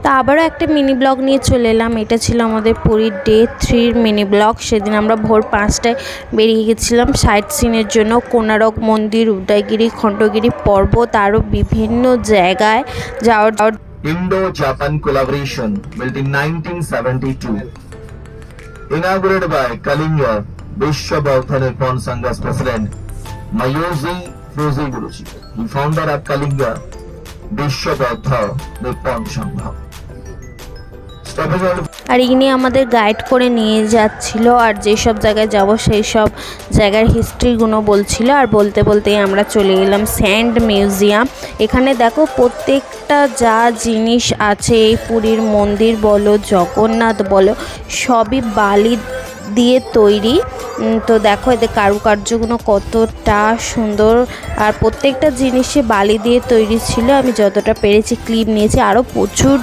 তা আবারও একটা মিনি ব্লগ নিয়ে চলে এলাম। এটা ছিল আমাদের পুরীর ডে 3 মিনি ব্লগ। সেদিন আমরা ভোর 5টায় বেরিয়ে গেছিলাম সাইট সিনের জন্য। কোনারক মন্দির, উদয়গিরি, খণ্ডগিরি পর্বত আরও বিভিন্ন জায়গায় যাওয়ার। Indo-Japan collaboration built in 1972, inaugurated by Kalinga Vishwabodha Nippon Sangha's president Mayoshi Fuziguchi, the founder of Kalinga Vishwabodha Nippon Sangha. আর ইনি আমাদের গাইড করে নিয়ে যাচ্ছিল, আর যেসব জায়গায় যাব সেই সব জায়গার হিস্ট্রিগুলো বলছিল। আর বলতে বলতেই আমরা চলে গেলাম স্যান্ড মিউজিয়াম। এখানে দেখো প্রত্যেকটা যা জিনিস আছে, এই পুরীর মন্দির বলো, জগন্নাথ বলো, সবই বালি দিয়ে তৈরি। তো দেখো এদের কারুকার্যগুলো কতটা সুন্দর, আর প্রত্যেকটা জিনিসে বালি দিয়ে তৈরি ছিল। আমি যতটা পেরেছি ক্লিপ নিয়েছি, আরও প্রচুর